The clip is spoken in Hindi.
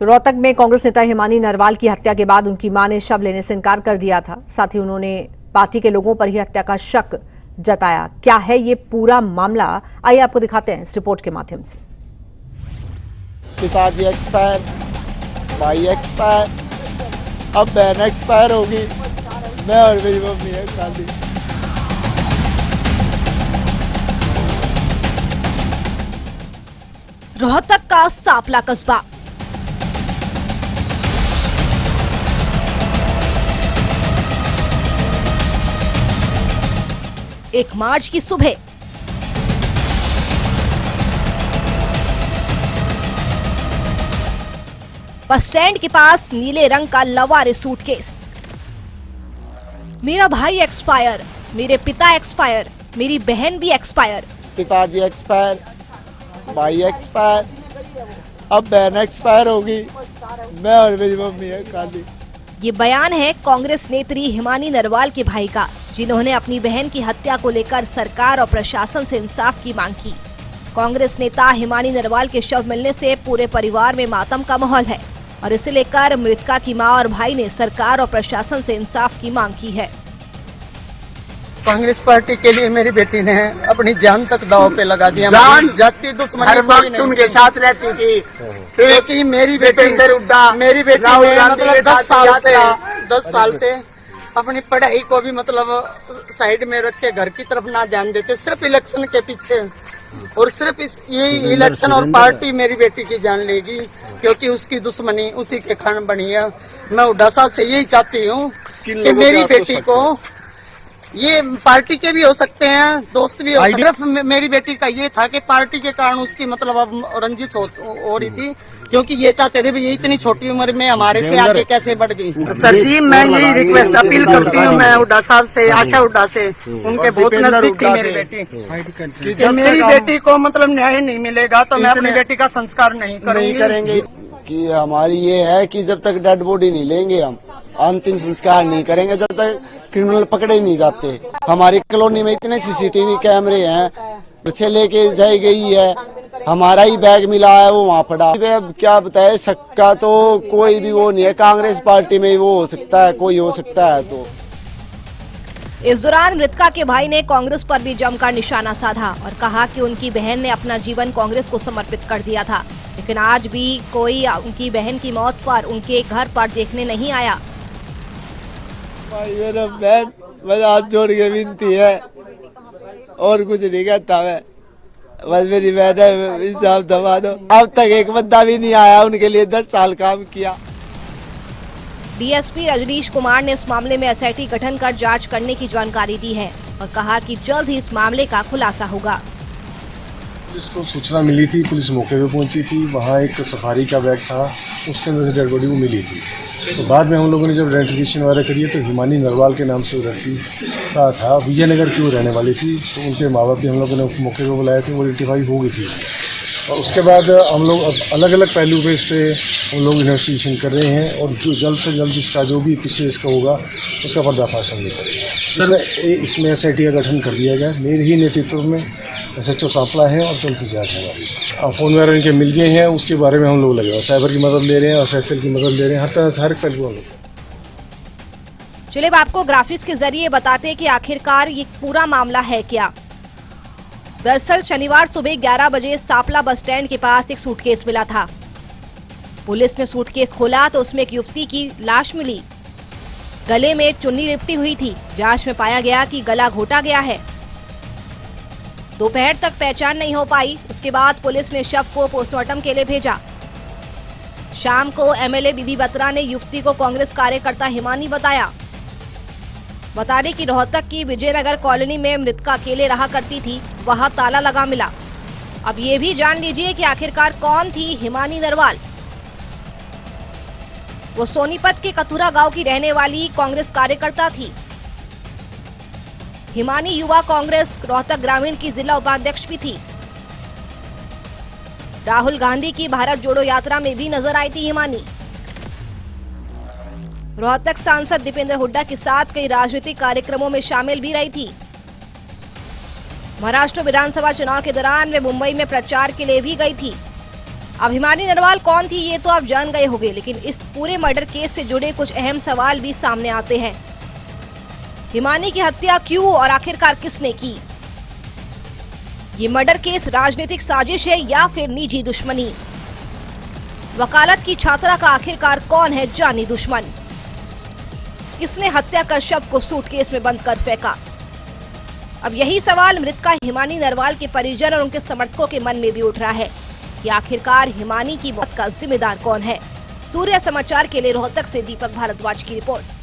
तो रोहतक में कांग्रेस नेता हिमानी नरवाल की हत्या के बाद उनकी मां ने शव लेने से इनकार कर दिया था। साथ ही उन्होंने पार्टी के लोगों पर ही हत्या का शक जताया। क्या है ये पूरा मामला, आइए आपको दिखाते हैं इस रिपोर्ट के माध्यम से। पिताजी एक्सपायर, भाई एक्सपायर, अब बहन एक्सपायर होगी, मैं और मेरी मम्मी है खाली। रोहतक का सापला कस्बा, एक मार्च की सुबह बस स्टैंड के पास नीले रंग का लवारे सूटकेस। मेरा भाई एक्सपायर, मेरे पिता एक्सपायर, मेरी बहन भी एक्सपायर। पिताजी एक्सपायर, भाई एक्सपायर, अब बहन एक्सपायर होगी, मैं और मेरी मम्मी है खाली। ये बयान है कांग्रेस नेत्री हिमानी नरवाल के भाई का, जिन्होंने अपनी बहन की हत्या को लेकर सरकार और प्रशासन से इंसाफ की मांग की। कांग्रेस नेता हिमानी नरवाल के शव मिलने से पूरे परिवार में मातम का माहौल है और इसे लेकर मृतका की मां और भाई ने सरकार और प्रशासन से इंसाफ की मांग की है। कांग्रेस पार्टी के लिए मेरी बेटी ने अपनी जान तक दांव पे लगा दिया। जान जाति दुश्मनी हर वक्त उनके साथ रहती थी, क्योंकि मेरी बेटी मेरी बेटी मतलब 10 साल से अपनी पढ़ाई को भी मतलब साइड में रख के घर की तरफ ना ध्यान देते, सिर्फ इलेक्शन के पीछे और सिर्फ यही इलेक्शन और पार्टी मेरी बेटी की जान लेगी, क्योंकि उसकी दुश्मनी उसी के कारण बनी है। मैं हुड्डा साहब से यही चाहती हूँ कि मेरी बेटी को, ये पार्टी के भी हो सकते हैं, दोस्त भी हो सकते हैं, सिर्फ मेरी बेटी का ये था कि पार्टी के कारण उसकी मतलब अब रंजिश हो रही थी, क्योंकि ये चाहते थे ये इतनी छोटी उम्र में हमारे से आगे कैसे बढ़ गई। सर जी, मैं यही रिक्वेस्ट अपील करती हूँ मैं हुड्डा साहब से, आशा हुड्डा से, उनके बहुत नजदीक थी मेरी बेटी, कि मेरी बेटी को मतलब न्याय नहीं मिलेगा तो मैं अपनी बेटी का संस्कार नहीं करेंगे। कि हमारी ये है कि जब तक डेड बॉडी नहीं लेंगे, हम अंतिम संस्कार नहीं करेंगे जब तक क्रिमिनल पकड़े नहीं जाते। हमारी कॉलोनी में इतने सीसीटीवी कैमरे हैं, बच्चे लेके जाई गई है, हमारा ही बैग मिला है वो वहाँ पड़ा। अब क्या बताए, शक का तो कोई भी वो नहीं है, कांग्रेस पार्टी में वो हो सकता है, कोई हो सकता है। तो इस दौरान मृतका के भाई ने कांग्रेस पर भी जमकर निशाना साधा और कहा कि उनकी बहन ने अपना जीवन कांग्रेस को समर्पित कर दिया था, लेकिन आज भी कोई उनकी बहन की मौत पर उनके घर पर देखने नहीं आया। भाई मेरा बहन, मेरा हाथ जोड़ के विनती है और कुछ नहीं कहता मैं, बस मेरी बहन है, इंसाफ दबा दो। अब तक एक बंदा भी नहीं आया, उनके लिए 10 साल काम किया। डीएसपी रजनीश कुमार ने इस मामले में एसआईटी गठन कर जांच करने की जानकारी दी है और कहा कि जल्द ही इस मामले का खुलासा होगा। पुलिस को सूचना मिली थी, पुलिस मौके पे पहुंची थी, वहाँ एक सफारी का बैग था, उसके अंदर से डेड बॉडी को मिली थी। तो बाद में हम लोगों ने जब आइडेंटिफिकेशन वगैरह करी तो हिमानी नरवाल के नाम से लड़की का था, विजयनगर की वो रहने वाली थी। तो उनके माँ बाप भी हम लोगों ने मौके पर बुलाए थे, वो आइडेंटिफाई हो गई थी। और उसके बाद हम लोग अलग अलग पहलू पे इस पर हम लोग इन्वेस्टिगेशन कर रहे हैं और जो जल्द से जल्द इसका जो भी पीछे इसका होगा उसका पर्दाफाश हम करेंगे। इसमें एसआईटी का गठन कर दिया गया, मेरे ही नेतृत्व में SHO सापला है और जल्द की जाँच है। फोन वगैरह इनके मिल गए हैं, उसके बारे में हम लोग लगे हुए साइबर की मदद ले रहे हैं और FSL की मदद ले रहे हैं, हर तरह से हर पहलू हम लोग। चलिए आपको ग्राफिक्स के जरिए बताते हैं कि आखिरकार ये पूरा मामला है क्या। दरअसल शनिवार सुबह 11 बजे सापला बस स्टैंड के पास एक सूटकेस मिला था। पुलिस ने सूटकेस खोला तो उसमें एक युवती की लाश मिली, गले में चुन्नी लिपटी हुई थी। जांच में पाया गया कि गला घोटा गया है। दोपहर तक पहचान नहीं हो पाई। उसके बाद पुलिस ने शव को पोस्टमार्टम के लिए भेजा। शाम को MLA बीबी बत्रा ने युवती को कांग्रेस कार्यकर्ता हिमानी बताया। बता दें कि रोहतक की विजयनगर कॉलोनी में मृतका अकेले रहा करती थी, वहां ताला लगा मिला। अब ये भी जान लीजिए कि आखिरकार कौन थी हिमानी नरवाल। वो सोनीपत के कथुरा गांव की रहने वाली कांग्रेस कार्यकर्ता थी। हिमानी युवा कांग्रेस रोहतक ग्रामीण की जिला उपाध्यक्ष भी थी। राहुल गांधी की भारत जोड़ो यात्रा में भी नजर आई थी हिमानी। रोहतक सांसद दीपेंद्र हुड्डा के साथ कई राजनीतिक कार्यक्रमों में शामिल भी रही थी। महाराष्ट्र विधानसभा चुनाव के दौरान वे मुंबई में प्रचार के लिए भी गई थी। अब हिमानी नरवाल कौन थी ये तो आप जान गए होंगे, लेकिन इस पूरे मर्डर केस से जुड़े कुछ अहम सवाल भी सामने आते हैं। हिमानी की हत्या क्यों और आखिरकार किसने की? ये मर्डर केस राजनीतिक साजिश है या फिर निजी दुश्मनी? वकालत की छात्रा का आखिरकार कौन है जानी दुश्मन? किसने हत्या कर शव को सूटकेस में बंद कर फेंका? अब यही सवाल मृतका हिमानी नरवाल के परिजन और उनके समर्थकों के मन में भी उठ रहा है कि आखिरकार हिमानी की मौत का जिम्मेदार कौन है। सूर्य समाचार के लिए रोहतक से दीपक भारद्वाज की रिपोर्ट।